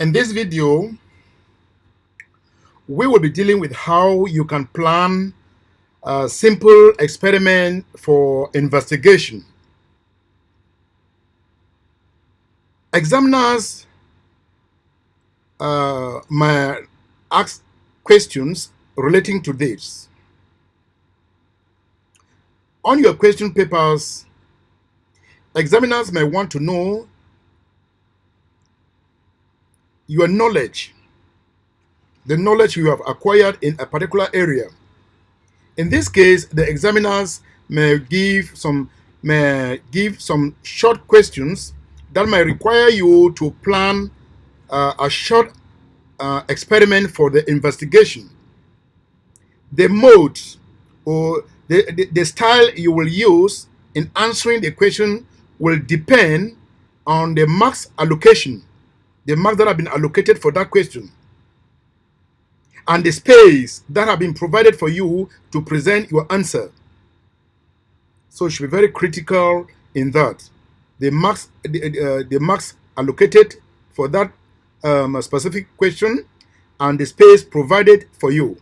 In this video, we will be dealing with how you can plan a simple experiment for investigation. Examiners may ask questions relating to this. On your question papers, examiners may want to know your knowledge, the knowledge you have acquired in a particular area. In this case, the examiners may give some short questions that may require you to plan a short experiment for the investigation. The mode or the style you will use in answering the question will depend on the marks allocation, the marks that have been allocated for that question, and the space that have been provided for you to present your answer. So you should be very critical in that. The marks allocated for that specific question and the space provided for you.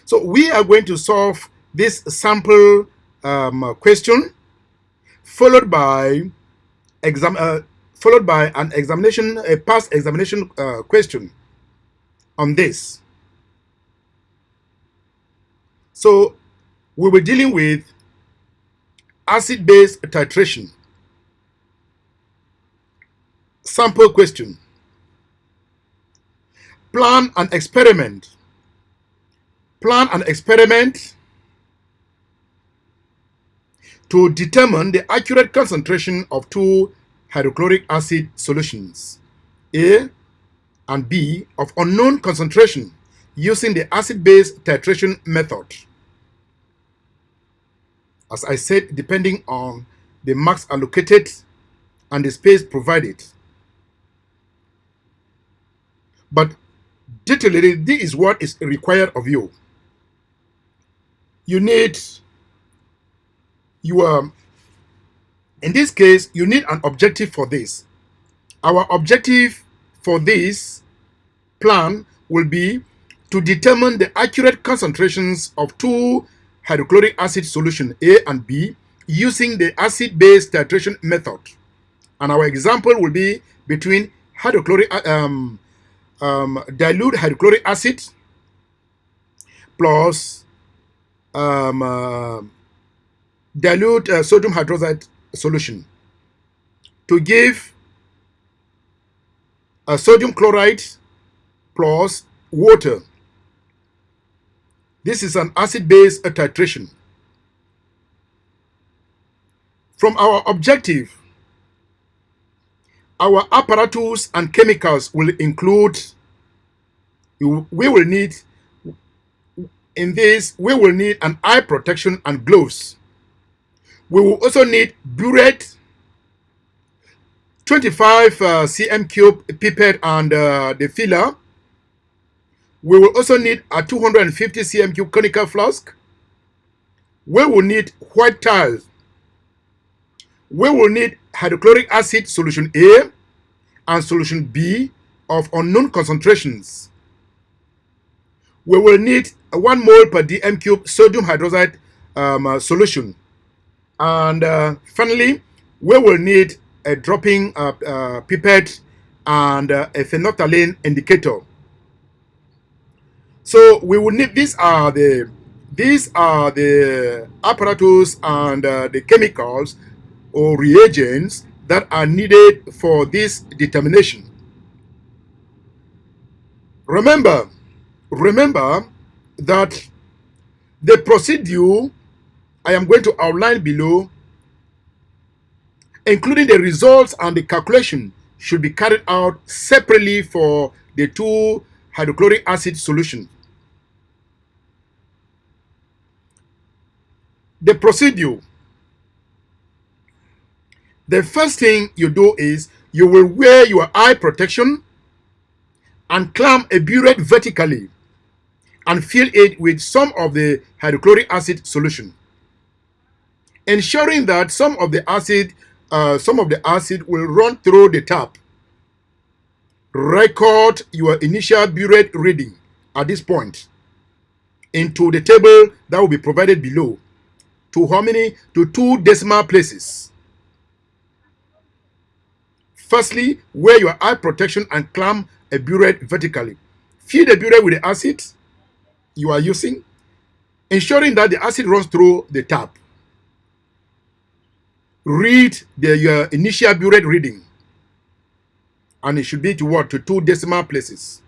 So we are going to solve this sample question, followed by an examination, a past examination question on this. So we were dealing with acid-base titration. Sample question. Plan an experiment. Plan an experiment to determine the accurate concentration of two hydrochloric acid solutions, A and B, of unknown concentration using the acid-base titration method. As I said, depending on the marks allocated and the space provided. But detailed, this is what is required of you. You need in this case, you need an objective for this. Our objective for this plan will be to determine the accurate concentrations of two hydrochloric acid solution A and B using the acid-base titration method. And our example will be between dilute hydrochloric acid plus dilute sodium hydroxide solution to give sodium chloride plus water. This is an acid-base titration. From our objective, our apparatus and chemicals will include, we will need an eye protection and gloves. We will also need burette, 25 cm cube pipette and the filler. We will also need a 250 cm cube conical flask. We will need white tiles. We will need hydrochloric acid solution A and solution B of unknown concentrations. We will need 1 mole per dm cube sodium hydroxide solution. And finally, we will need a dropping pipette and a phenolphthalein indicator. So we will need these are the apparatus and the chemicals or reagents that are needed for this determination. Remember that the procedure I am going to outline below, including the results and the calculation, should be carried out separately for the two hydrochloric acid solutions. The procedure. The first thing you do is you will wear your eye protection and clamp a burette vertically and fill it with some of the hydrochloric acid solution, ensuring that some of the acid will run through the tap. record your initial burette reading at this point into the table that will be provided below. To how many? To 2 decimal places. Firstly, wear your eye protection and clamp a burette vertically. Fill the burette with the acid you are using, ensuring that the acid runs through the tap. Read your initial burette reading, and it should be to what? To 2 decimal places.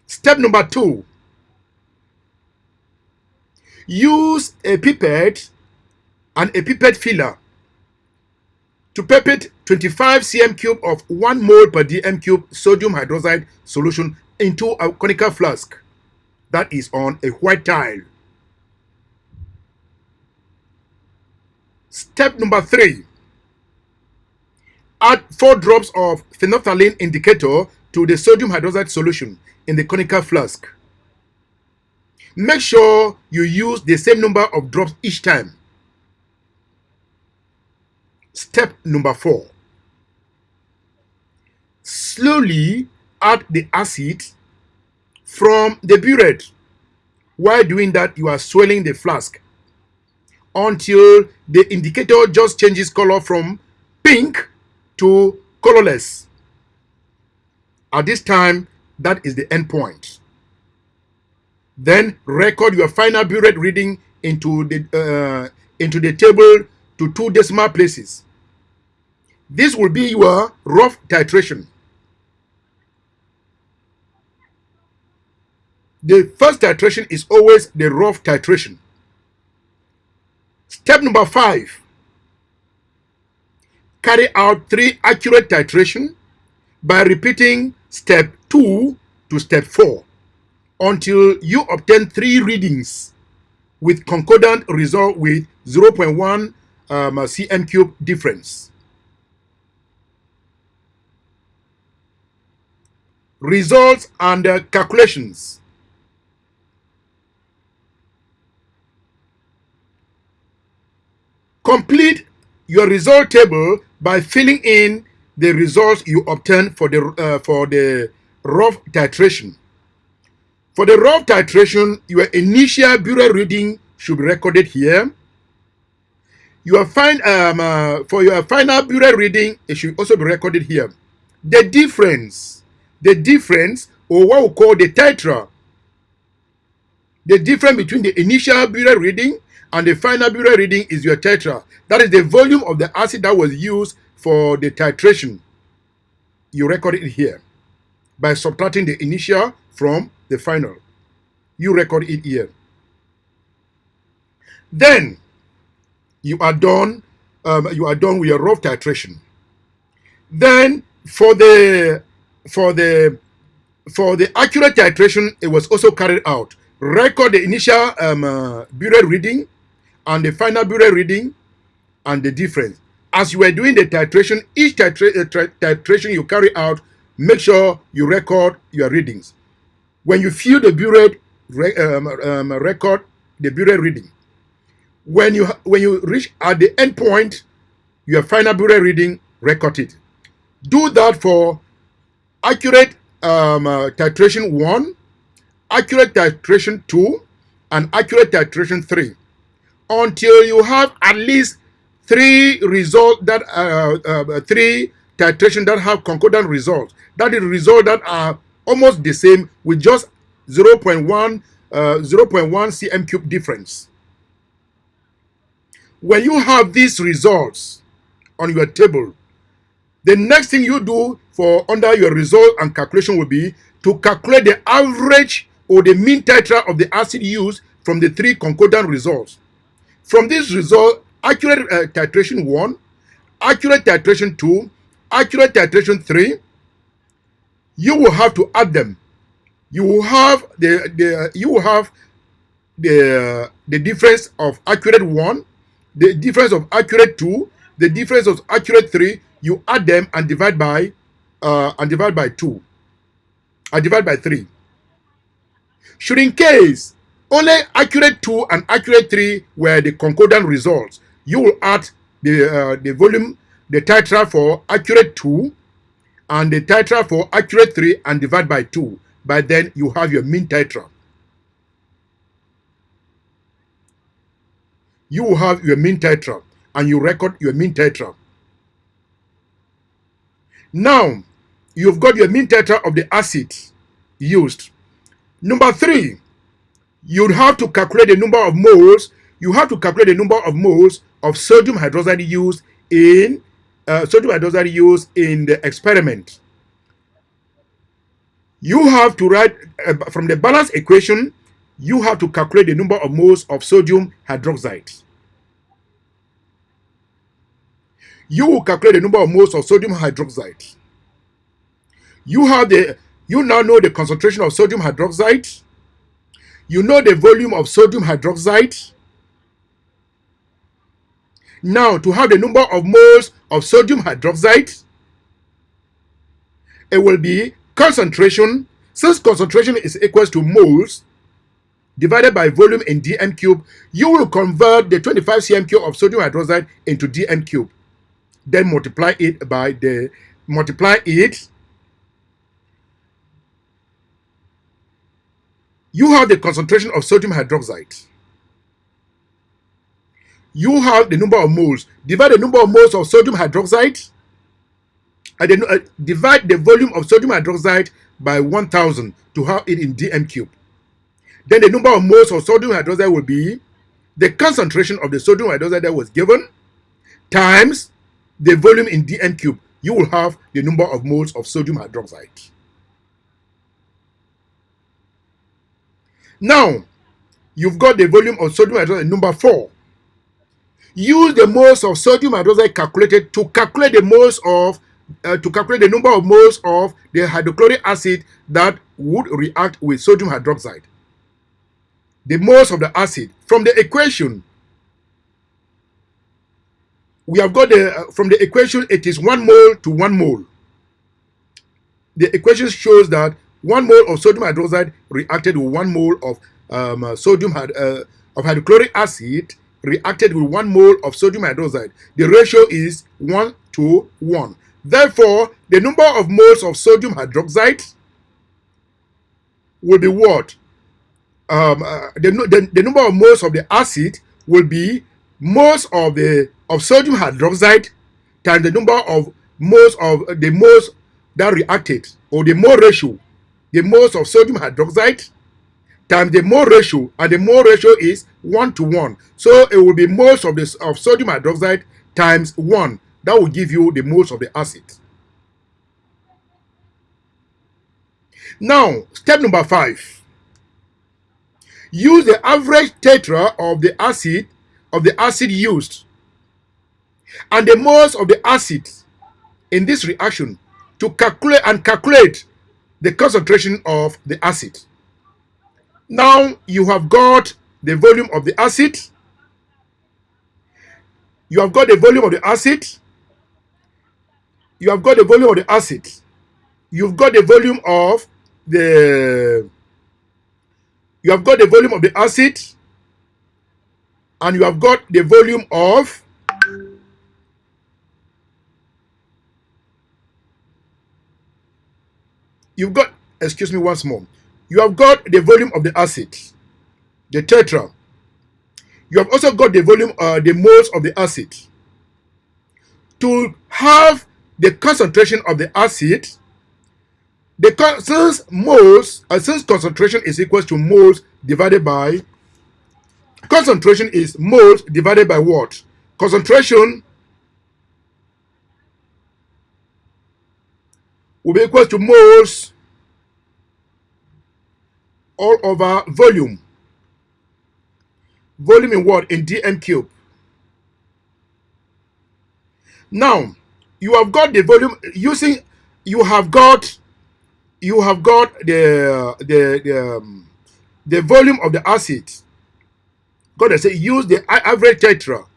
Step number 2. Use a pipette and a pipette filler to pipette 25 cm cube of 1 mole per dm cube sodium hydroxide solution into a conical flask that is on a white tile. Step number 3. Add 4 drops of phenolphthalein indicator to the sodium hydroxide solution in the conical flask. Make sure you use the same number of drops each time. Step number 4. Slowly add the acid from the burette. While doing that, you are swelling the flask until the indicator just changes color from pink to colorless. At this time, that is the end point. Then record your final burette reading into the table to 2 decimal places. This will be your rough titration. The first titration is always the rough titration. Step number 5. Carry out 3 accurate titration by repeating step 2 to step 4 until you obtain 3 readings with concordant result with 0.1 cm cube difference. Results and calculations. Complete your result table by filling in the results you obtain for the rough titration. For the rough titration, your initial burette reading should be recorded here. For your final burette reading, it should also be recorded here. The difference, or what we call the titra, the difference between the initial burette reading and the final burette reading is your tetra. That is the volume of the acid that was used for the titration. You record it here by subtracting the initial from the final. You record it here. Then you are done. You are done with your rough titration. Then for the accurate titration, it was also carried out. Record the initial burette reading and the final burette reading and the difference. As you are doing the titration, each titration you carry out, make sure you record your readings. When you fill the burette, record the burette reading. When you reach at the end point, your final burette reading, record it. Do that for accurate titration 1, accurate titration 2, and accurate titration 3, until you have at least 3 results that 3 titration that have concordant results. That is results that are almost the same with just 0.1 cm cube difference. When you have these results on your table, the next thing you do for under your result and calculation will be to calculate the average or the mean titra of the acid used from the 3 concordant results. From this result, accurate titration 1, accurate titration 2, accurate titration 3, you will have to add them. You will have the difference of accurate 1, the difference of accurate 2, the difference of accurate 3. You add them and divide by 2 and divide by 3. Should in case only accurate 2 and accurate 3 were the concordant results, you will add the volume, the titra for accurate 2 and the tetra for accurate 3 and divide by 2. By then you have your mean tetra. You will have your mean tetra and you record your mean tetra. Now you've got your mean tetra of the acid used. Number 3, you'd have to calculate the number of moles. You have to calculate the number of moles of sodium hydroxide used in the experiment. You have to write from the balance equation. You have to calculate the number of moles of sodium hydroxide. You will calculate the number of moles of sodium hydroxide. You now know the concentration of sodium hydroxide. You know the volume of sodium hydroxide. Now, to have the number of moles of sodium hydroxide, it will be concentration. Since concentration is equal to moles divided by volume in dm cube, you will convert the 25 cm cube of sodium hydroxide into dm cube. Then multiply it. You have the concentration of sodium hydroxide. You have the number of moles. Divide the number of moles of sodium hydroxide and then divide the volume of sodium hydroxide by 1000 to have it in dm cube. Then the number of moles of sodium hydroxide will be the concentration of the sodium hydroxide that was given times the volume in dm cube. You will have the number of moles of sodium hydroxide. Now, you've got the volume of sodium hydroxide. Number 4, use the moles of sodium hydroxide calculated to calculate the number of moles of the hydrochloric acid that would react with sodium hydroxide. The moles of the acid from the equation. We have got from the equation, it is 1 mole to 1 mole. The equation shows that 1 mole of sodium hydroxide reacted with 1 mole of hydrochloric acid reacted with 1 mole of sodium hydroxide. The ratio is 1 to 1. Therefore, the number of moles of sodium hydroxide will be what? The number of moles of the acid will be moles of sodium hydroxide times the number of moles of the moles that reacted, or the mole ratio. The moles of sodium hydroxide times the mole ratio, and the mole ratio is 1 to 1. So it will be moles of sodium hydroxide times 1. That will give you the moles of the acid. Now, step number 5. Use the average tetra of the acid used and the moles of the acid in this reaction to calculate the concentration of the acid. Now you have got the volume of the acid. You have got the volume of the acid. You have got the volume of the acid. You've got the volume of the. You have got the volume of the acid, and you have got the volume of. You've got. Excuse me once more. You have got the volume of the acid, the tetra. You have also got the volume, the moles of the acid. To have the concentration of the acid, since concentration is equal to moles divided by, concentration is moles divided by what? Concentration will be equal to moles all over volume. Volume in what? In dm cube. Now, you have got the volume using, you have got the volume of the acid. God has said use the average tetra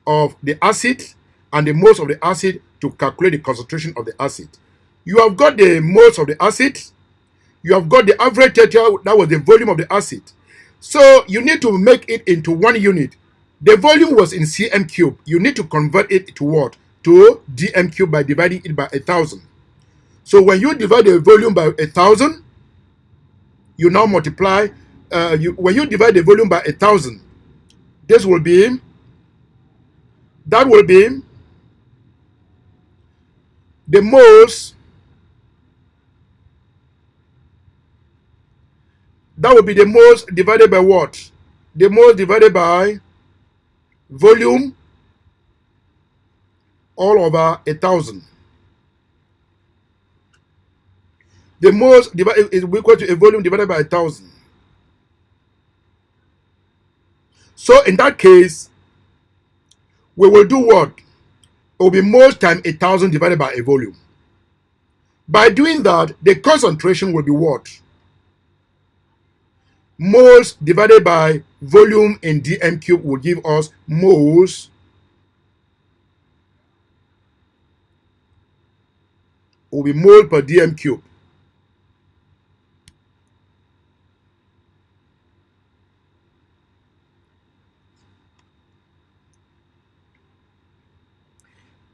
of the acid and the moles of the acid to calculate the concentration of the acid. You have got the moles of the acid. You have got the average tetra, that was the volume of the acid. So you need to make it into 1 unit. The volume was in cm cube. You need to convert it to what? To dm cube by dividing it by 1000. So when you divide the volume by 1,000, you now multiply. When you divide the volume by 1,000, this will be, that will be the moles. That will be the moles divided by what? The moles divided by volume all over 1,000. The moles is equal to a volume divided by 1,000. So in that case, we will do what? It will be moles times 1,000 divided by a volume. By doing that, the concentration will be what? Moles divided by volume in dm cube will give us moles will be mole per dm cube.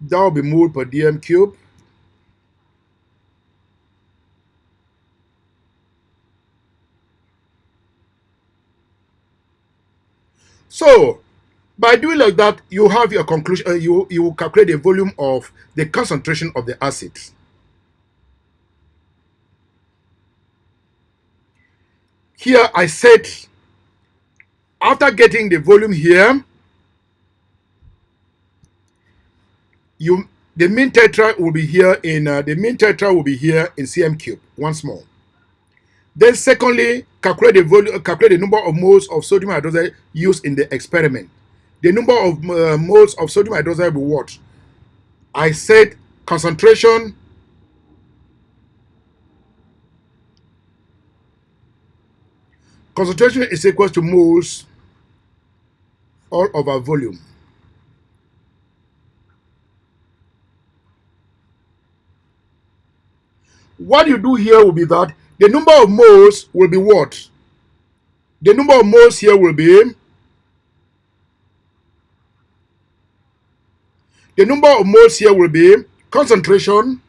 That will be mole per dm cube. So by doing like that, you have your conclusion. You will calculate the volume of the concentration of the acid. Here I said, after getting the volume here, the mean tetra will be here in cm cube once more. Then secondly, calculate the number of moles of sodium hydroxide used in the experiment. The number of moles of sodium hydroxide will be what? I said concentration is equal to moles all over volume. What you do here will be that the number of moles will be what? The number of moles here will be, concentration,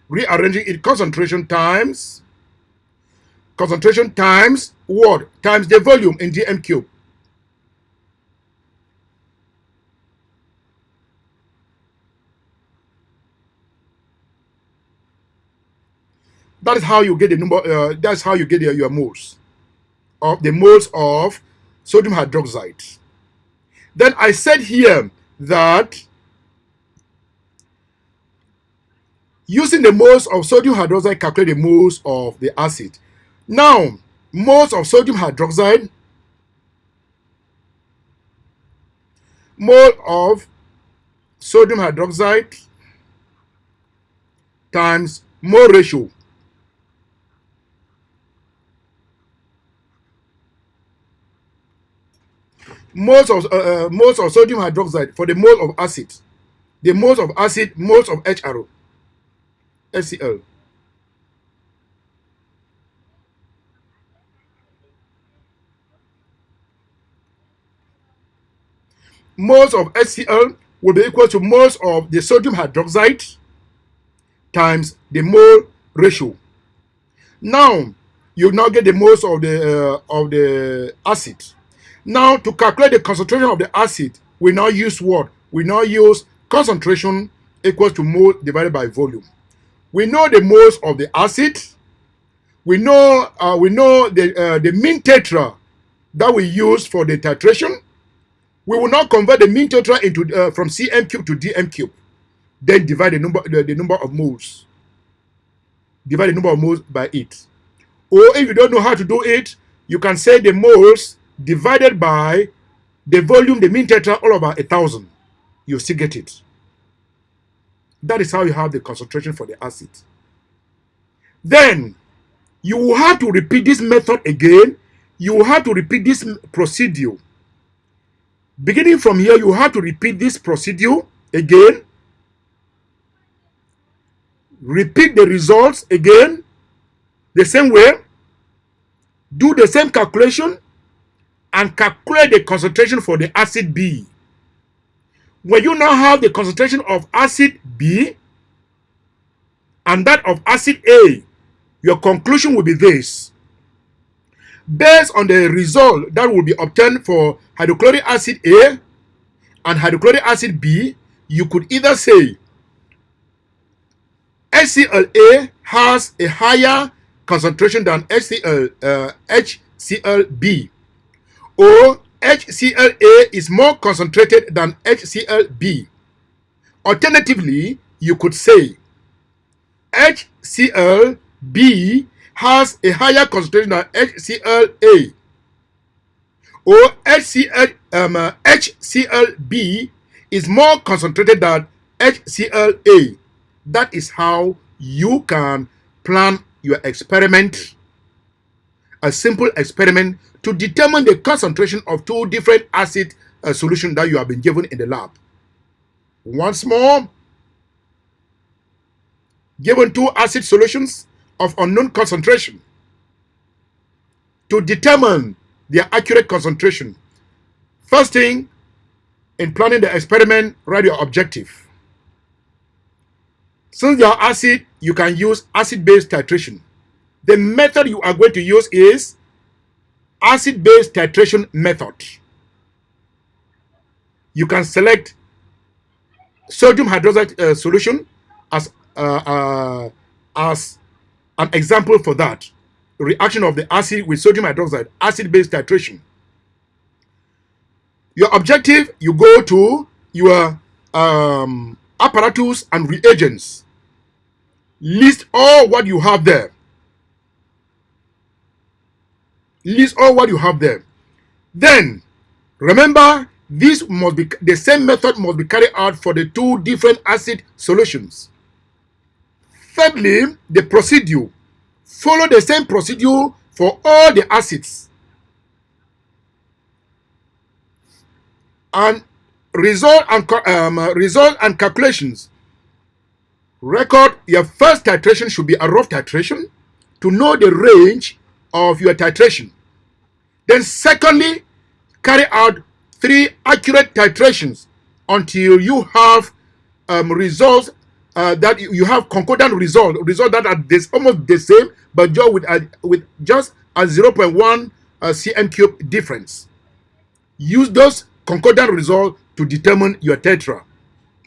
rearranging it, concentration times what? Times the volume in dm cube. That is how you get the number. That's how you get your moles of the moles of sodium hydroxide. Then I said here that using the moles of sodium hydroxide, calculate the moles of the acid. Now, moles of sodium hydroxide, mole of sodium hydroxide times mole ratio. Moles of sodium hydroxide for the mole of acid. The moles of acid, moles of HRO, HCl. Moles of HCl will be equal to moles of the sodium hydroxide times the mole ratio. Now, you now get the moles of the acid. Now, to calculate the concentration of the acid, we now use what? We now use concentration equals to mole divided by volume. We know the moles of the acid. We know the mean tetra that we use for the titration. We will now convert the mean tetra into from cm cube to dm cube. Then divide the number of moles. Divide the number of moles by it. Or if you don't know how to do it, you can say the moles divided by the volume, the mean tetra, all over 1,000. You still get it. That is how you have the concentration for the acid. Then you will have to repeat this method again. You will have to repeat this procedure. Beginning from here, you have to repeat this procedure again. Repeat the results again the same way. Do the same calculation and calculate the concentration for the acid B. When you now have the concentration of acid B, and that of acid A, your conclusion will be this. Based on the result that will be obtained for hydrochloric acid A and hydrochloric acid B, you could either say HClA has a higher concentration than HClB, or HClA is more concentrated than HClB. Alternatively, you could say HClB has a higher concentration than HClA, or HClB is more concentrated than HClA. That is how you can plan your experiment, a simple experiment, to determine the concentration of two different acid solutions that you have been given in the lab. Once more, given two acid solutions of unknown concentration, to determine their accurate concentration, first thing, in planning the experiment, write your objective. Since they are acid, you can use acid-base titration. The method you are going to use is acid-base titration method. You can select sodium hydroxide solution as an example for that. Reaction of the acid with sodium hydroxide, acid-base titration. Your objective, you go to your apparatus and reagents. List all what you have there. List all what you have there. Then, remember, this must be the same method must be carried out for the two different acid solutions. Thirdly, the procedure. Follow the same procedure for all the acids. And result and calculations. Record your first titration should be a rough titration to know the range of your titration. Then secondly, carry out 3 accurate titrations until you have results that you have concordant results that are almost the same, but just with just a 0.1 cm cube difference. Use those concordant results to determine your tetra.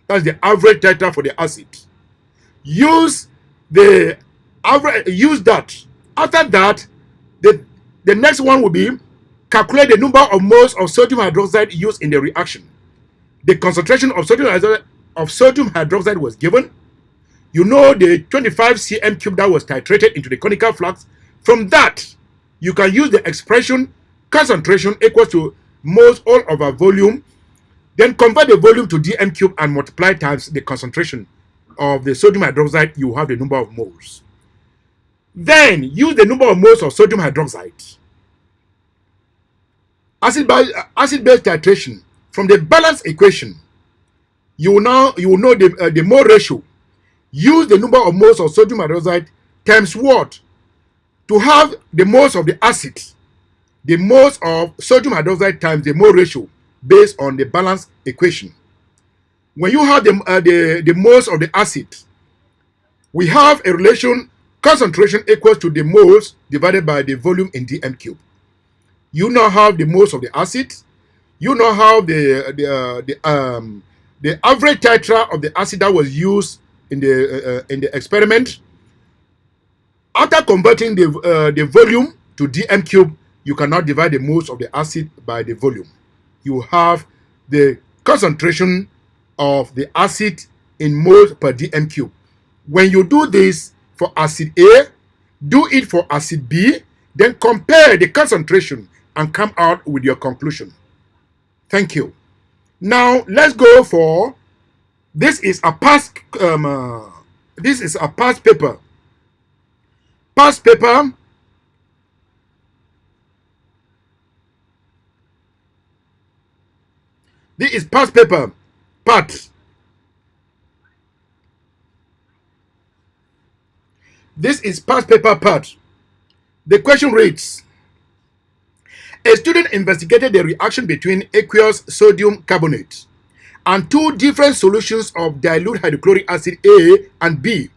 That's the average tetra for the acid. Use the average. Use that. After that, the next one will be calculate the number of moles of sodium hydroxide used in the reaction. The concentration of sodium hydroxide was given. You know the 25 cm cube that was titrated into the conical flask. From that, you can use the expression concentration equals to moles all over volume. Then convert the volume to dm cube and multiply times the concentration of the sodium hydroxide. You have the number of moles. Then use the number of moles of sodium hydroxide. Acid-base titration. From the balance equation, you will know the mole ratio. Use the number of moles of sodium hydroxide times what? To have the moles of the acid. The moles of sodium hydroxide times the mole ratio based on the balance equation. When you have the moles of the acid, we have a relation concentration equals to the moles divided by the volume in dm cube. You now have the moles of the acid. You now have the average tetra of the acid that was used in the experiment. After converting the volume to dm cube, you cannot divide the moles of the acid by the volume. You have the concentration of the acid in moles per dm cube. When you do this for acid A, do it for acid B, then compare the concentration and come out with your conclusion. Thank you. Now let's go for this is a past paper. Past paper. This is past paper part. This is past paper part. The question reads: a student investigated the reaction between aqueous sodium carbonate and two different solutions of dilute hydrochloric acid A and B.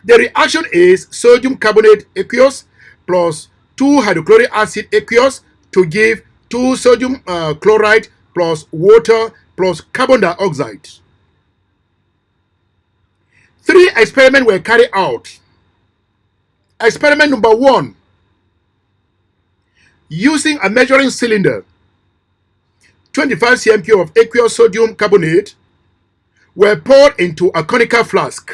The reaction is sodium carbonate aqueous plus 2 hydrochloric acid aqueous to give 2 sodium chloride plus water plus carbon dioxide. 3 experiments were carried out. Experiment number 1, using a measuring cylinder, 25 cm3 of aqueous sodium carbonate were poured into a conical flask.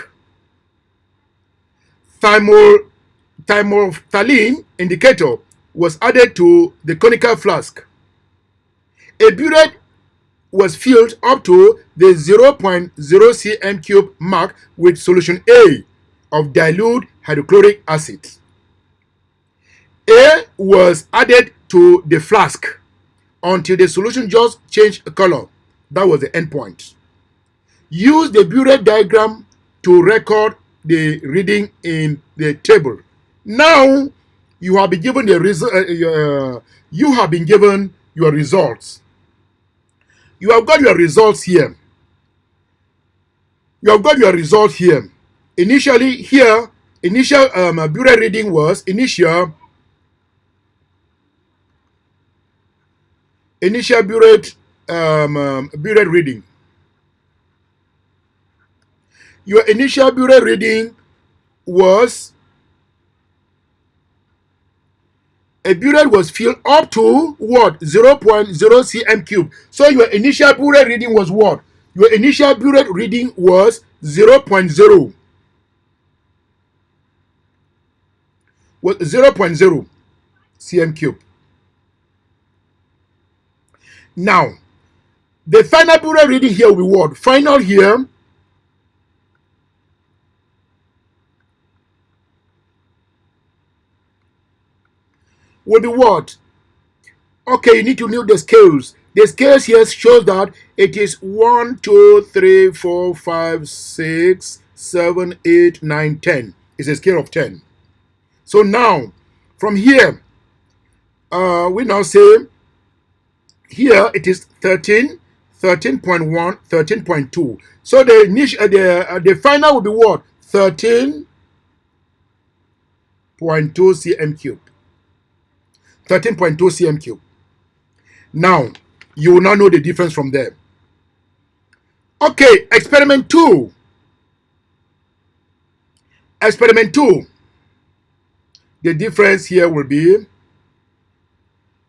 Thymolphthalein indicator was added to the conical flask. A burette was filled up to the 0.0 cm3 mark with solution A of dilute hydrochloric acid. A was added to the flask until the solution just changed color. That was the end point. Use the burette diagram to record the reading in the table. Now you have been given the you have been given your results. You have got your results here. You have got your result here. Initially, here, initial burette reading was initial burette reading. Your initial burette reading was a burette was filled up to what? 0.0 cm3. So your initial burette reading was what? Your initial burette reading was 0.0. Was 0.0 cm3. Now, the final burette reading here will be what? Final here will be what? Okay, you need to know the scales. The scales here shows that it is 1, 2, 3, 4, 5, 6, 7, 8, 9, 10. It's a scale of 10. So now, from here, we now say here it is 13, 13.1, 13.2. So the initial, the final will be what? 13.2 cm3. 13.2 cm3. Now, you will now know the difference from there. Okay, experiment 2. Experiment 2. The difference here will be,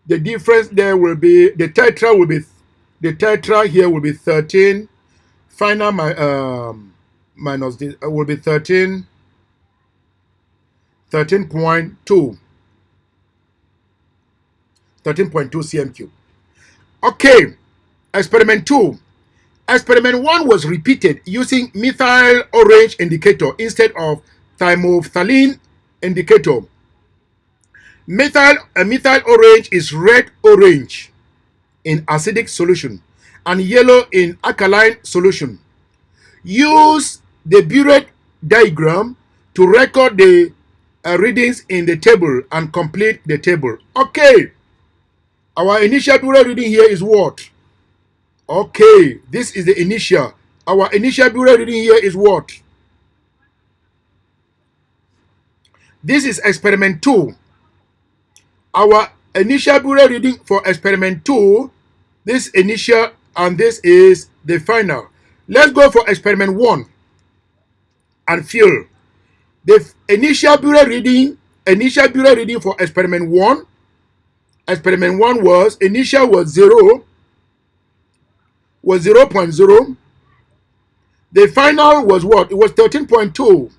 the difference there will be, the tetra will be, the tetra here will be 13. Final minus this will be 13, 13.2. 13.2 cm3. Okay, experiment 2. Experiment 1 was repeated using methyl orange indicator instead of thymolphthalein indicator. Methyl orange is red orange in acidic solution and yellow in alkaline solution. Use the burette diagram to record the readings in the table and complete the table. Okay. Our initial burette reading here is what? Okay, this is the initial. Our initial burette reading here is what? This is experiment 2. Our initial burette reading for experiment 2, this initial and this is the final. Let's go for experiment 1 and fill. The initial burette reading for experiment 1. Experiment 1 was, initial was 0, was 0.0. The final was what? It was 13.2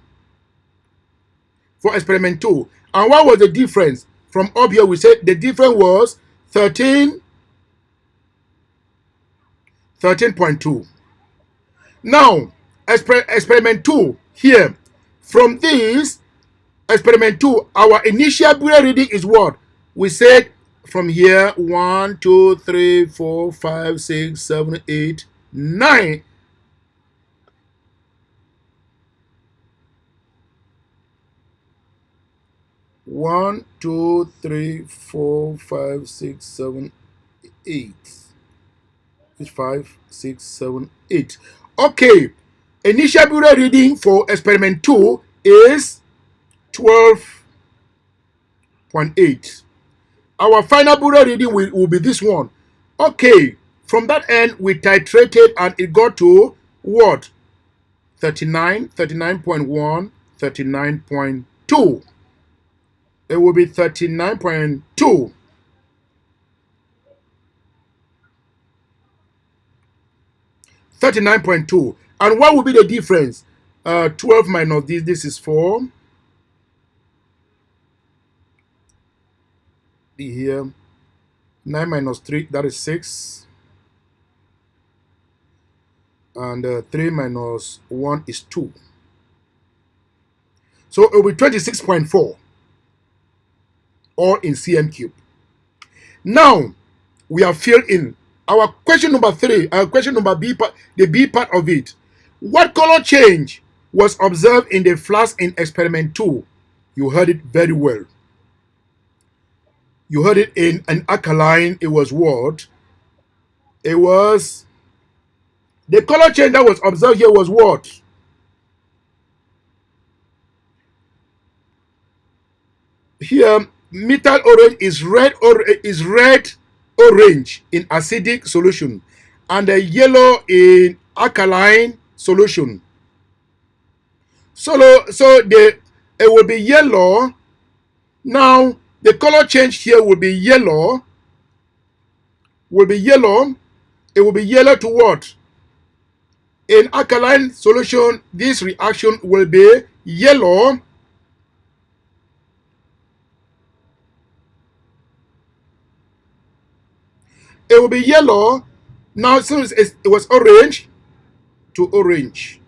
for experiment 2. And what was the difference? From up here, we said the difference was 13.2. Now, experiment 2 here. From this, experiment 2, our initial burette reading is what? We said from here 1, 2, 3, 4, 5, 6, 7, 8, 9. One, 2, 3, 4, 5, 6, 7, 8. It's 5, 6, 7, 8. Okay. Initial burette reading for experiment 2 is 12.8. Our final Bureau reading will be this one. Okay, from that end, we titrated and it got to what? 39, 39.1, 39.2. It will be 39.2. 39.2. And what will be the difference? 12 minus this is 4. Here. 9 minus 3, that is 6. And 3 minus 1 is 2. So it will be 26.4. All in cm cube. Now, we have filled in our question number 3, question number B part, the B part of it. What color change was observed in the flask in experiment 2? You heard it very well. You heard it in an alkaline. It was what? It was, the color change that was observed here was what? Here, methyl orange is red orange in acidic solution, and the yellow in alkaline solution. So it will be yellow. Now the color change here will be yellow. It will be yellow to what? In alkaline solution, this reaction will be yellow. It will be yellow. Now, since it was orange to orange,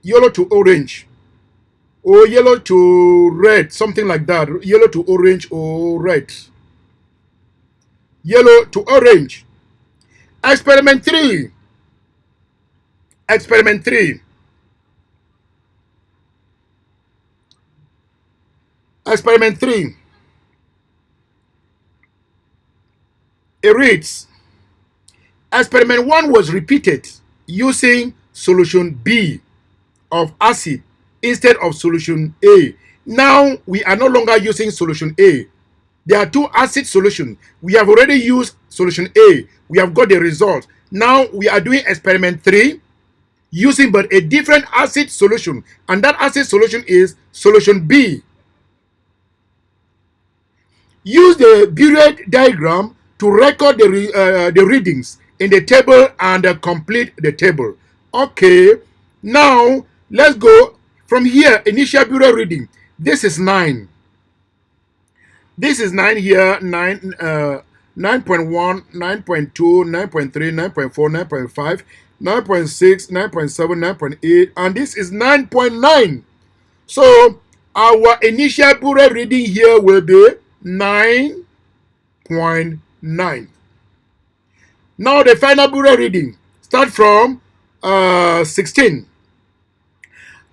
yellow to orange, or yellow to red, something like that. Yellow to orange or red. Yellow to orange. Experiment 3. Experiment 3. Experiment 3. It reads, experiment 1 was repeated using solution B of acid instead of solution A. Now we are no longer using solution A. There are 2 acid solutions. We have already used solution A. We have got the result. Now we are doing experiment 3 using but a different acid solution, and that acid solution is solution B. Use the period diagram to record the readings in the table and complete the table. Okay, now let's go from here. Initial bureau reading. This is 9. This is 9 here. 9, 9.1, 9.2, 9.3, 9.4, 9.5, 9.6, 9.7, 9.8, and this is 9.9. So our initial bureau reading here will be 9.9. Now the final bureau reading start from 16.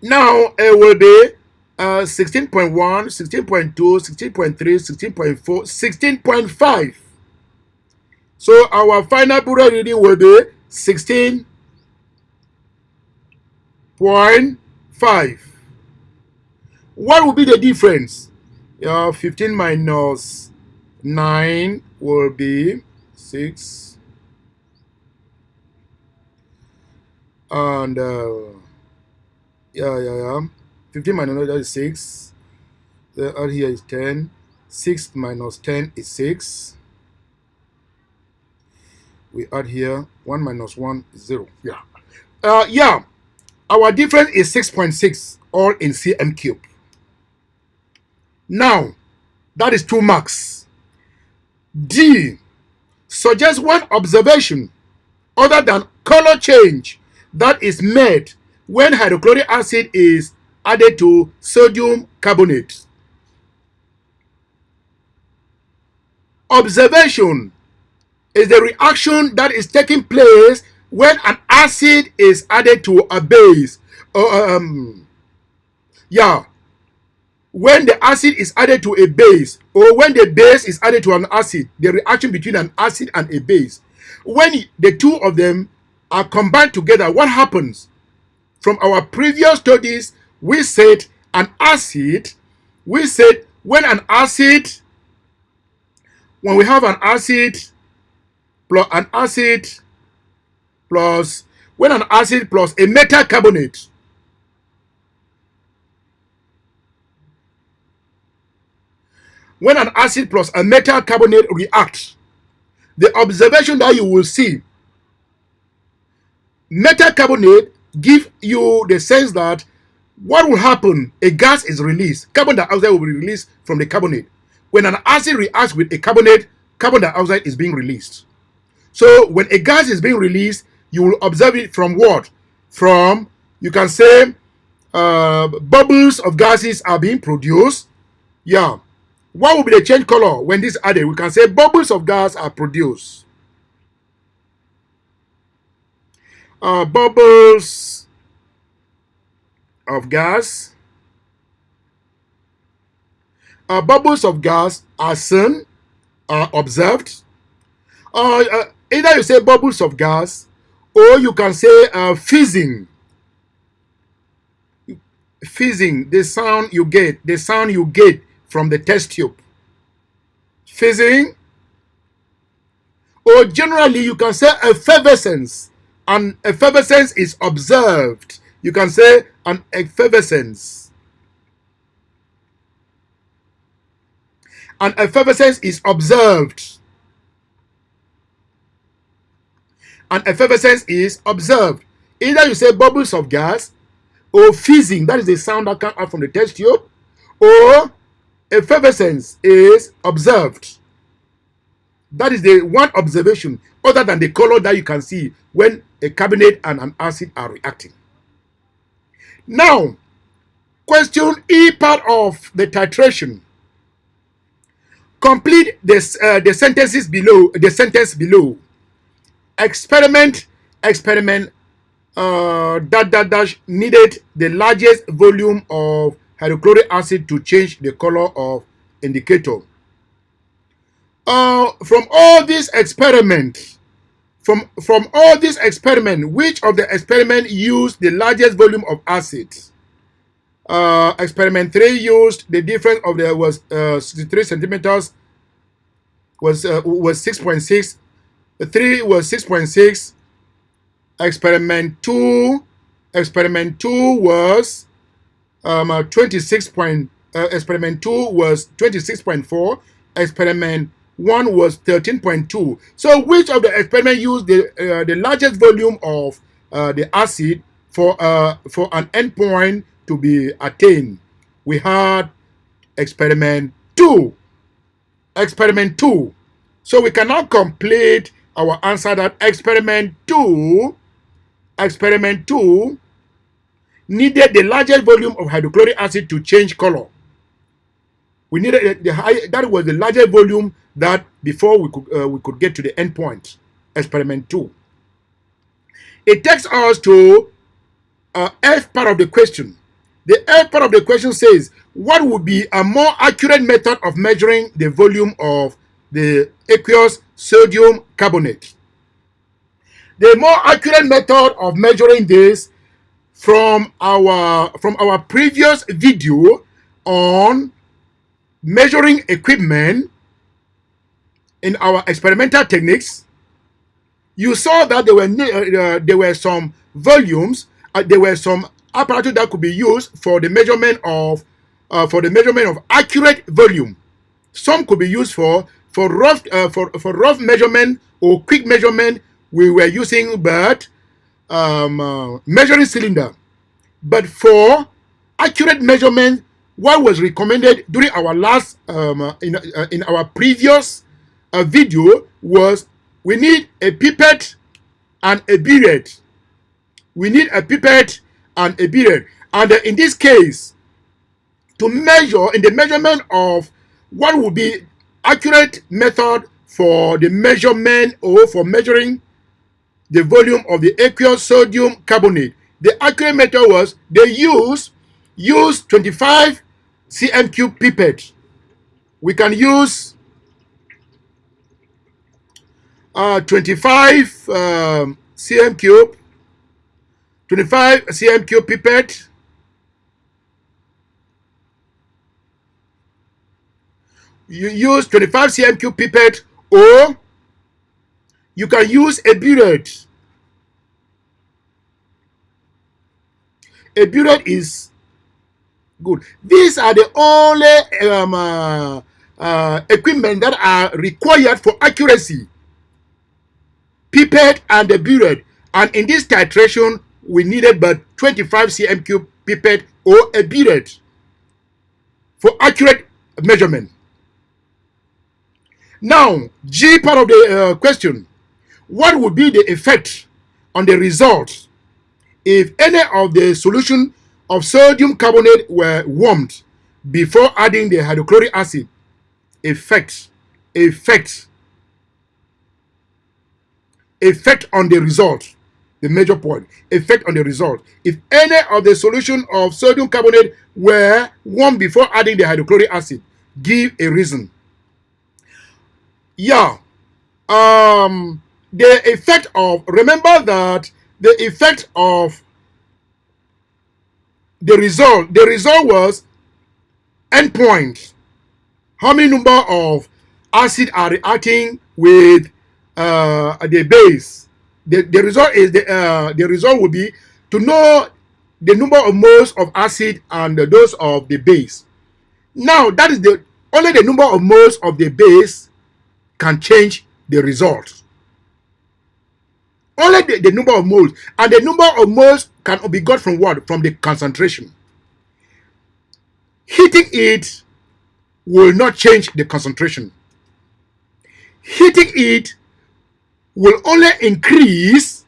Now it will be 16.1, 16.2, 16.3, 16.4, 16.5. So our final bureau reading will be 16.5. What will be the difference? 15 minus 9 will be 6. And 15 minus 9, that is 6. The out here is 10. 6 minus 10 is 6. We add here 1 minus 1 is 0. Our difference is 6.6, all in cm cube. Now, that is 2 marks. D. Suggest one observation other than color change that is made when hydrochloric acid is added to sodium carbonate. Observation is the reaction that is taking place when an acid is added to a base. When the acid is added to a base, or when the base is added to an acid, the reaction between an acid and a base. When the 2 of them are combined together, what happens? From our previous studies, we said an acid, we said when we have an acid plus when an acid plus a metal carbonate, when an acid plus a metal carbonate react, the observation that you will see, metal carbonate give you the sense that what will happen, a gas is released, carbon dioxide will be released from the carbonate. When an acid reacts with a carbonate, carbon dioxide is being released. So when a gas is being released, you will observe it from what? From, you can say, bubbles of gases are being produced. Yeah. What will be the change color when this is added? We can say bubbles of gas are produced. Bubbles of gas. Bubbles of gas are seen, are observed. Either you say bubbles of gas, or you can say fizzing. Fizzing, the sound you get from the test tube. Fizzing. Or generally, you can say effervescence. An effervescence is observed. You can say an effervescence. An effervescence is observed. An effervescence is observed. Either you say bubbles of gas, or fizzing, that is the sound that comes out from the test tube, or effervescence is observed. That is the one observation other than the color that you can see when a carbonate and an acid are reacting. Now, question E part of the titration. Complete this, the sentences below. The sentence below. Experiment dash needed the largest volume of hydrochloric acid to change the color of indicator. From all these experiments, which of the experiment used the largest volume of acid? Experiment 3 used the difference of the was 63 centimeters, was 6.6. 3 was 6.6. Experiment 2 was 26. Experiment 2 was 26.4. Experiment 1 was 13.2. So which of the experiment used the largest volume of the acid for an endpoint to be attained? We had experiment 2. Experiment 2. So we can now complete our answer that experiment 2 needed the largest volume of hydrochloric acid to change color. We needed that was the largest volume that before we could get to the end point. Experiment 2. It takes us to F part of the question. The F part of the question says, what would be a more accurate method of measuring the volume of the aqueous sodium carbonate? The more accurate method of measuring this from our previous video on measuring equipment in our experimental techniques, you saw that there were some volumes, there were some apparatus that could be used for the measurement of accurate volume. Some could be used for rough measurement or quick measurement. We were using measuring cylinder, but for accurate measurement, what was recommended during our last in our previous video was we need a pipette and a bead. We need a pipette and a bead, and in this case, to measure in the measurement of what would be accurate method for the measurement or for measuring the volume of the aqueous sodium carbonate. The accurate method was they use 25 cm cube pipette. We can use 25 cm cube pipette, you use 25 cm3 pipette, or you can use a burette. A burette is good. These are the only equipment that are required for accuracy. Pipette and the burette. And in this titration, we needed but 25 cm3 pipette or a burette for accurate measurement. Now, G part of the question. What would be the effect on the result if any of the solution of sodium carbonate were warmed before adding the hydrochloric acid? Effect on the result. The major point, effect on the result. If any of the solution of sodium carbonate were warmed before adding the hydrochloric acid, give a reason. Yeah. The effect of, remember that the effect of the result was endpoint. How many number of acid are reacting with the base? The result is the result will be to know the number of moles of acid and those of the base. Now that is the only the number of moles of the base can change the result. Only the number of moles, and the number of moles can be got from what? From the concentration. Heating it will not change the concentration. Heating it will only increase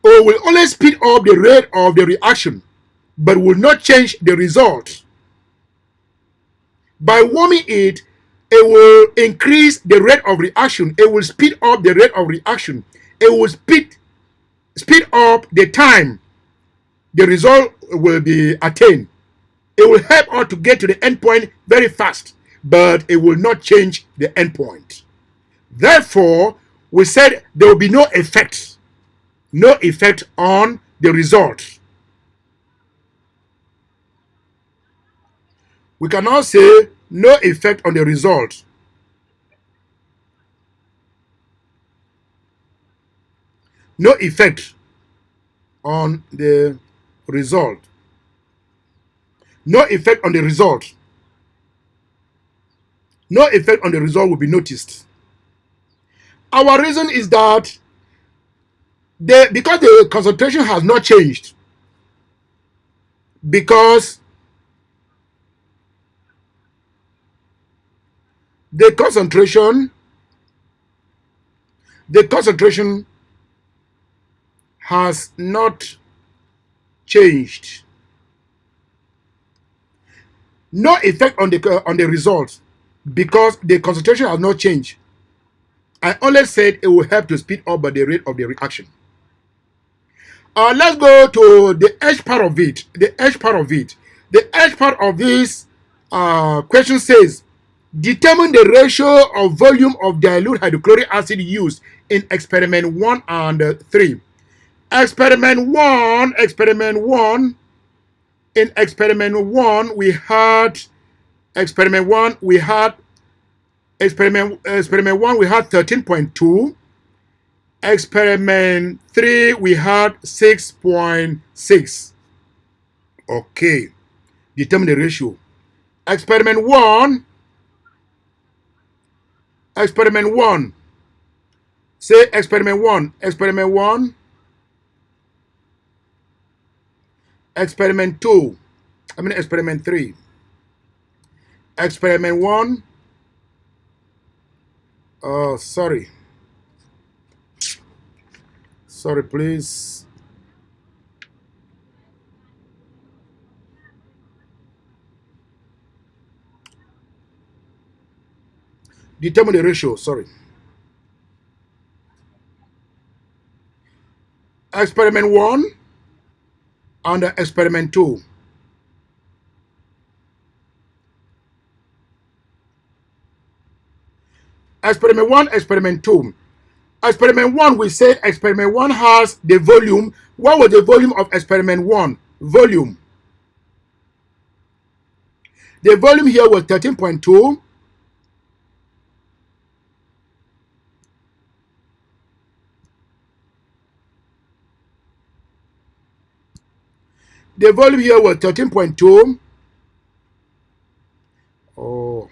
or will only speed up the rate of the reaction, but will not change the result. By warming it, it will increase the rate of reaction. It will speed up the rate of reaction. It will speed up the time the result will be attained. It will help us to get to the endpoint very fast, but it will not change the endpoint. Therefore, we said there will be no effect on the result. We cannot say no effect on the result. No effect on the result. No effect on the result. No effect on the result will be noticed. Our reason is that because the concentration has not changed, because the concentration has not changed. No effect on the result because the concentration has not changed. I only said it will help to speed up by the rate of the reaction. Let's go to the H part of it. The H part of this question says, determine the ratio of volume of dilute hydrochloric acid used in experiment 1 and 3. Experiment 1, in experiment 1 we had 13.2. Experiment 3 we had 6.6. Okay, determine the ratio. Experiment 1, say experiment 1, experiment 2, experiment 3. Experiment 1, sorry please. Determine the ratio, sorry. Experiment 1 and experiment 2. Experiment 1, experiment 2. Experiment 1, we said experiment 1 has the volume. What was the volume of experiment 1? Volume. The volume here was 13.2. The volume here was 13.2. Oh.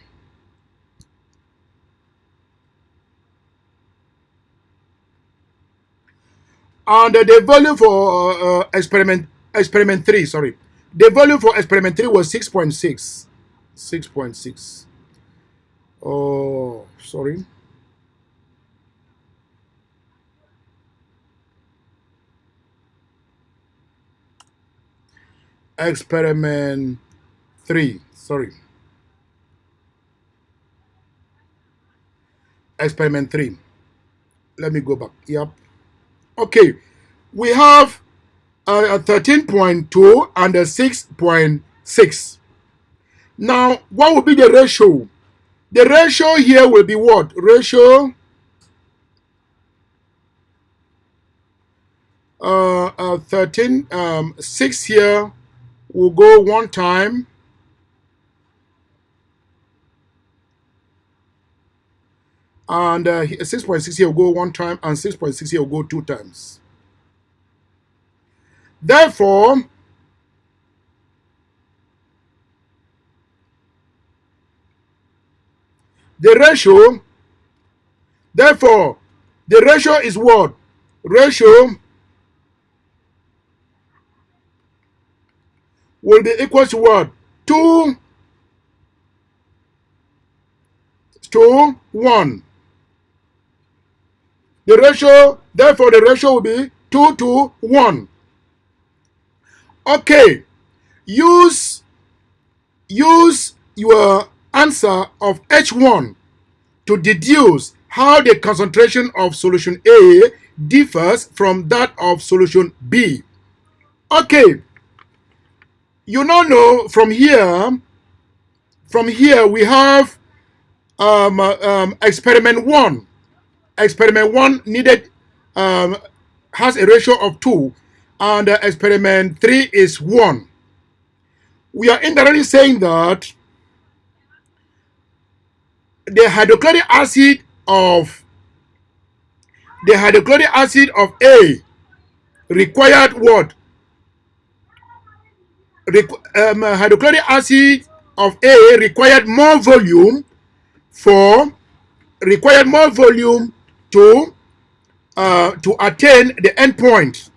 And the volume for experiment 3, sorry. The volume for experiment 3 was 6.6. 6.6. Oh, sorry. Experiment 3, sorry. Experiment 3. Let me go back. Yep. Okay. We have a 13.2 and a 6.6. Now, what will be the ratio? The ratio here will be what? Ratio 13, 6 here will go one time, and 6.6 here will go one time, and 6.6 here will go two times. Therefore, the ratio, the ratio is what? Ratio will be equal to what? 2 to 1. The ratio, therefore, the ratio will be 2 to 1. Okay, use your answer of H1 to deduce how the concentration of solution A differs from that of solution B. Okay, you now know from here we have experiment 1. Experiment 1 needed has a ratio of 2, and experiment 3 is 1. We are indirectly saying that the hydrochloric acid of A required what? Hydrochloric acid of A for required more volume to attain the endpoint.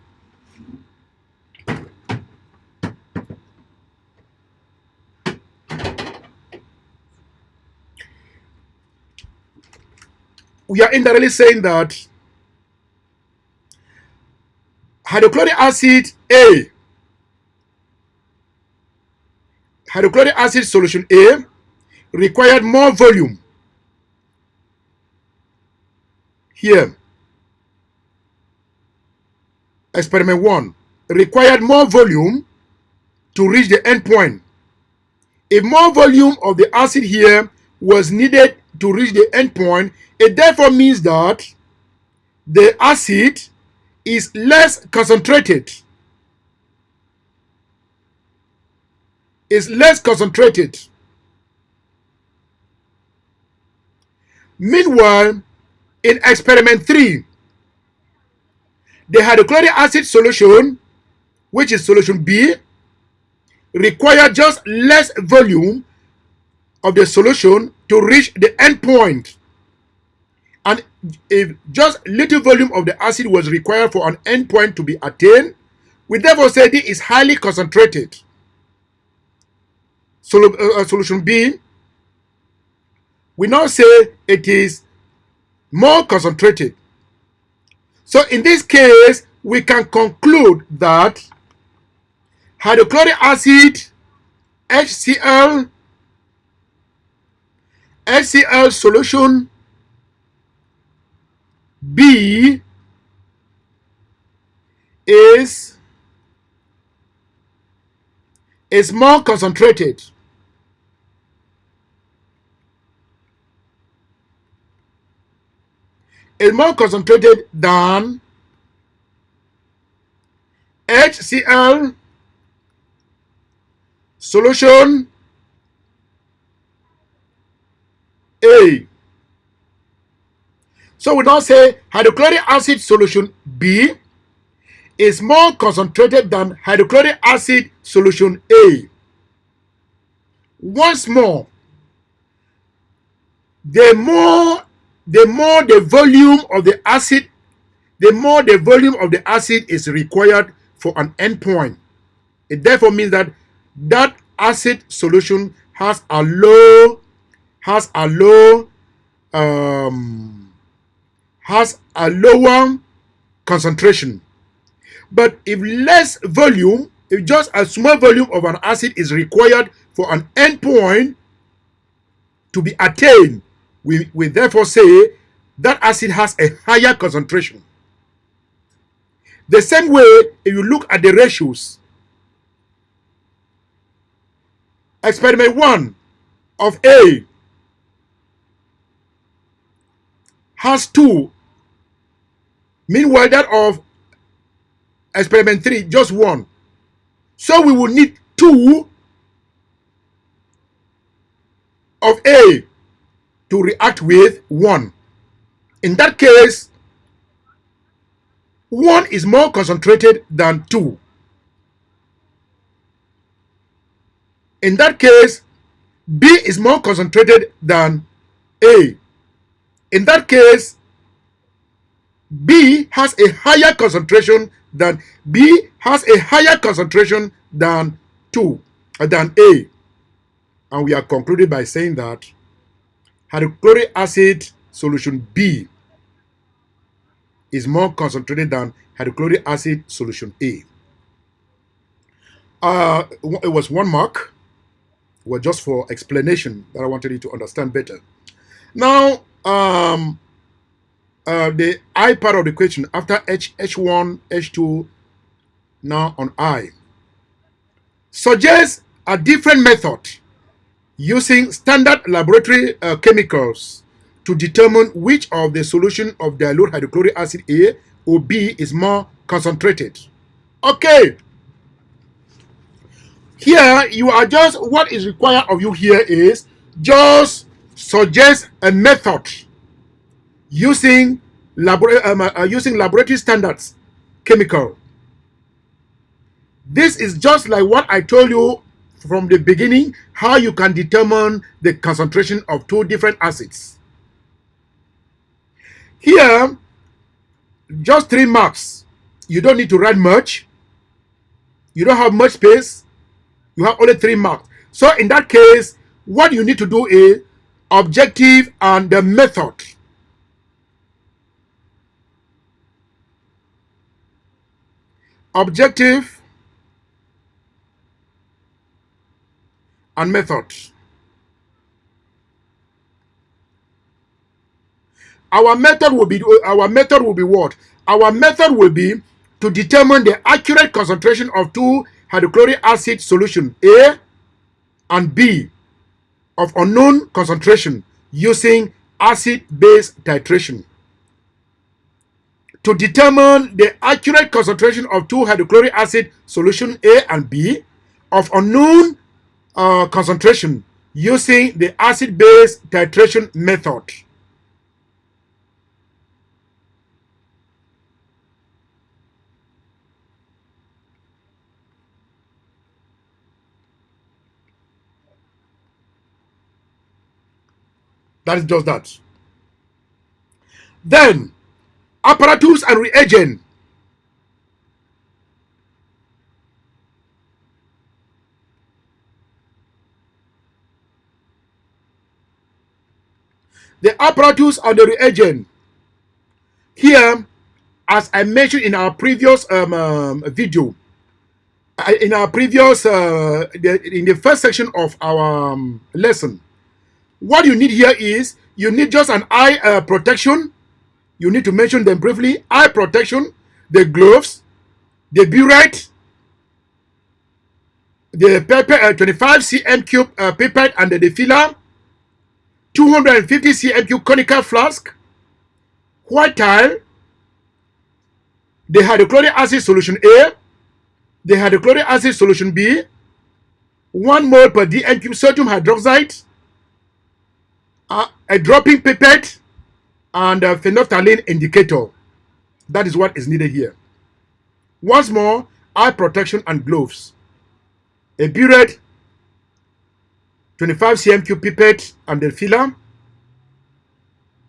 We are indirectly saying that hydrochloric acid solution A required more volume here. Experiment 1 required more volume to reach the endpoint. If more volume of the acid here was needed to reach the endpoint, it therefore means that the acid is less concentrated. Meanwhile, in experiment 3, the hydrochloric acid solution, which is solution B, required just less volume of the solution to reach the endpoint. And if just little volume of the acid was required for an endpoint to be attained, we therefore say this is highly concentrated. Solution B, we now say it is more concentrated. So in this case, we can conclude that hydrochloric acid HCl solution B is more concentrated. Is more concentrated than HCl solution A. So we now say hydrochloric acid solution B is more concentrated than hydrochloric acid solution A. Once more, the more the volume of the acid, the more the volume of the acid is required for an endpoint. It therefore means that that acid solution has a low has a lower concentration. But if less volume, if just a small volume of an acid is required for an endpoint to be attained, we therefore say that acid has a higher concentration. The same way, if you look at the ratios, experiment 1 of A has 2, meanwhile that of experiment 3 just 1. So we will need 2 of A to react with 1. In that case, 1 is more concentrated than 2. In that case, B is more concentrated than A. In that case, B has a higher concentration than 2 than A. And we are concluded by saying that hydrochloric acid solution B is more concentrated than hydrochloric acid solution A. It was 1 mark. It was just for explanation that I wanted you to understand better. Now, the I part of the equation after H1, H2, now on I, suggests a different method using standard laboratory chemicals to determine which of the solution of dilute hydrochloric acid A or B is more concentrated. Okay. Here, you are just, what is required of you here is just suggest a method using laboratory standards chemical. This is just like what I told you from the beginning, how you can determine the concentration of 2 different acids. Here, just 3 marks. You don't need to write much. You don't have much space. You have only 3 marks. So in that case, what you need to do is objective and the method. Objective and method. Our method will be what? Our method will be to determine the accurate concentration of 2 hydrochloric acid solution A and B of unknown concentration using acid-base titration. To determine the accurate concentration of 2 hydrochloric acid solution A and B of unknown concentration using the acid-base titration method. That is just that. Then, apparatus and reagent. The apparatus and the reagent. Here, as I mentioned in our previous video, in the first section of our lesson, what you need here is you need just an eye protection. You need to mention them briefly. Eye protection, the gloves, the burette, the 25 cm cube pipette and the filler, 250 cm cube conical flask, white tile, the hydrochloric acid solution A, the hydrochloric acid solution B, 1 mole per dm cube sodium hydroxide, a dropping pipette, and a phenolphthalein indicator. That is what is needed here. Once more, eye protection and gloves. A burette, 25 cm cube pipette and the filler,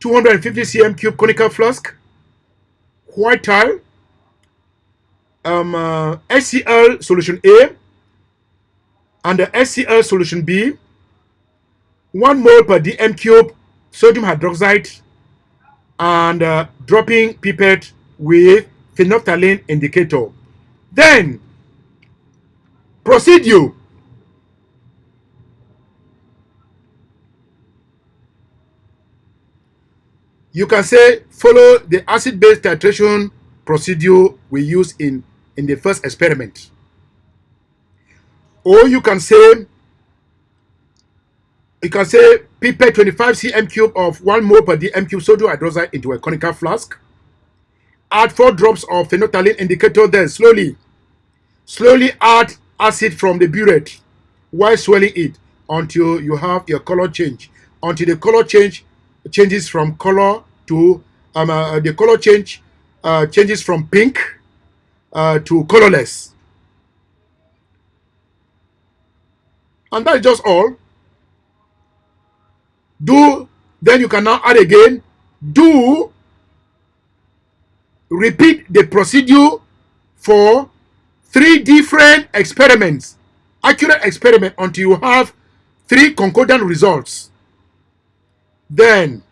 250 cm cube conical flask, white tile, HCl solution A and the HCl solution B, 1 mole per dm cube sodium hydroxide, and dropping pipette with phenolphthalein indicator. Then, procedure. You can say follow the acid-base titration procedure we use in the first experiment. Or you can say pipette 25 cm cube of 1 mole per dm cube sodium hydroxide into a conical flask. Add 4 drops of phenolphthalein indicator, then slowly add acid from the burette while swirling it until you have your color change. Until the color changes from color to changes from pink to colorless. And that is just all. Then you can now add again. Repeat the procedure for 3 different experiments, accurate experiment, until you have 3 concordant results. Then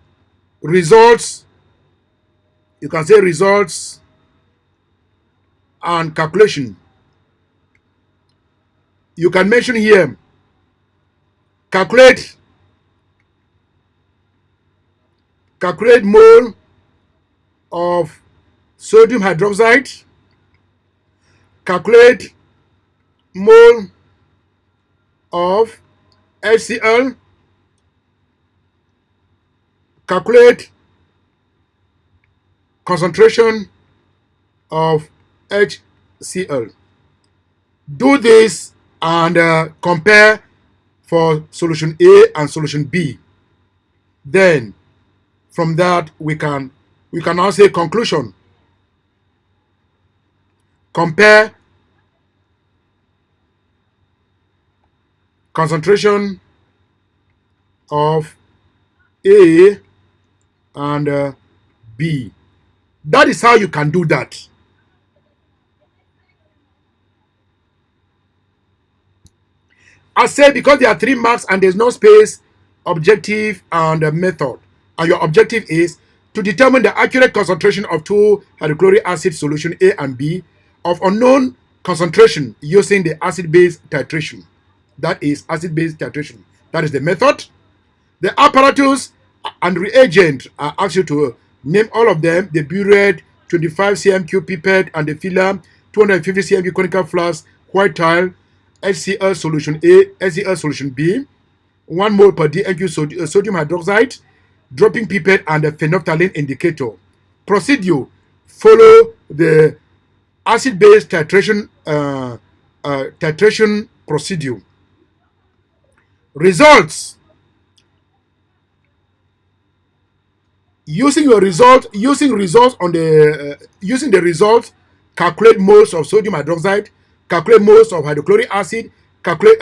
results, you can say results and calculation. You can mention here, calculate mole of sodium hydroxide, calculate mole of HCl, calculate concentration of HCl. Do this and compare for solution A and solution B. Then from that we can now say conclusion. Compare concentration of A and B. That is how you can do that. I said, because there are 3 marks and there's no space, objective and method. And your objective is to determine the accurate concentration of 2 hydrochloric acid solution A and B of unknown concentration using the acid-base titration. That is acid-base titration. That is the method. The apparatus and reagent, I ask you to name all of them: the burette, 25 cm cube pipette and the filler, 250 cm cube conical flask, white tile, HCl solution A, HCl solution B, 1 mole per dm sodium hydroxide, dropping pipette and the phenolphthalein indicator. Procedure: follow the acid-base titration procedure. Results: using the results, calculate moles of sodium hydroxide, calculate moles of hydrochloric acid, calculate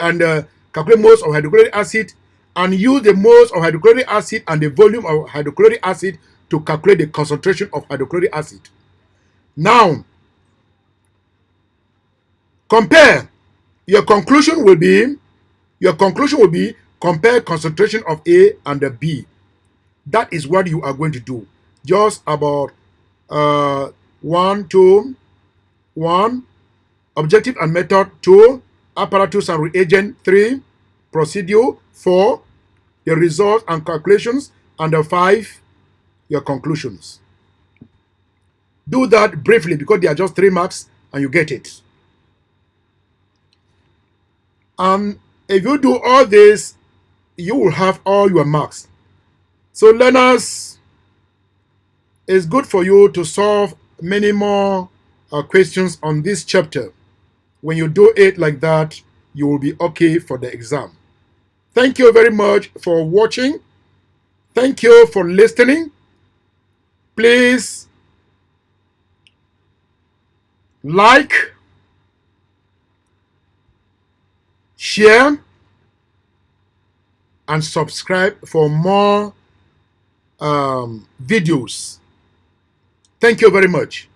moles of hydrochloric acid, and use the moles of hydrochloric acid and the volume of hydrochloric acid to calculate the concentration of hydrochloric acid. Now, compare. Your conclusion will be compare concentration of A and the B. That is what you are going to do. Just about 1, 2, 1, objective and method, 2, apparatus and reagent, 3, procedure, 4, the results and calculations, and 5, your conclusions. Do that briefly because they are just 3 marks and you get it. If you do all this, you will have all your marks. So learners, it's good for you to solve many more questions on this chapter. When you do it like that, you will be okay for the exam. Thank you very much for watching. Thank you for listening. Please like, share, and subscribe for more videos. Thank you very much.